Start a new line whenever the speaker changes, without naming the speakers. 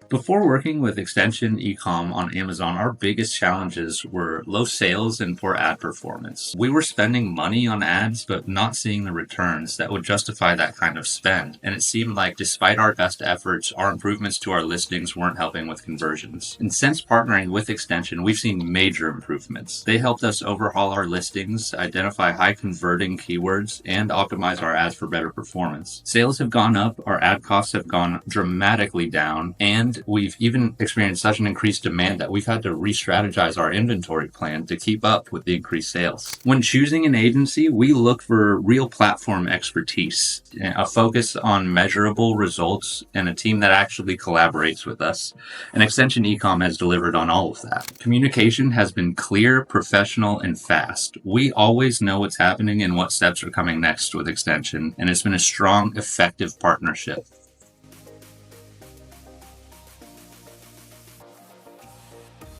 Before working with Extension eCom on Amazon, our biggest challenges were low sales and poor ad performance. We were spending money on ads, but not seeing the returns that would justify that kind of spend. And it seemed like despite our best efforts, our improvements to our listings weren't helping with conversions. And since partnering with Extension, we've seen major improvements. They helped us overhaul our listings, identify high converting keywords, and optimize our ads for better performance. Sales have gone up, our ad costs have gone dramatically down, and we've even experienced such an increased demand that we've had to re-strategize our inventory plan to keep up with the increased sales. When choosing an agency, we look for real platform expertise, a focus on measurable results, and a team that actually collaborates with us. And Extension eCom has delivered on all of that. Communication has been clear, professional, and fast. We always know what's happening and what steps are coming next with Extension, and it's been a strong, effective partnership.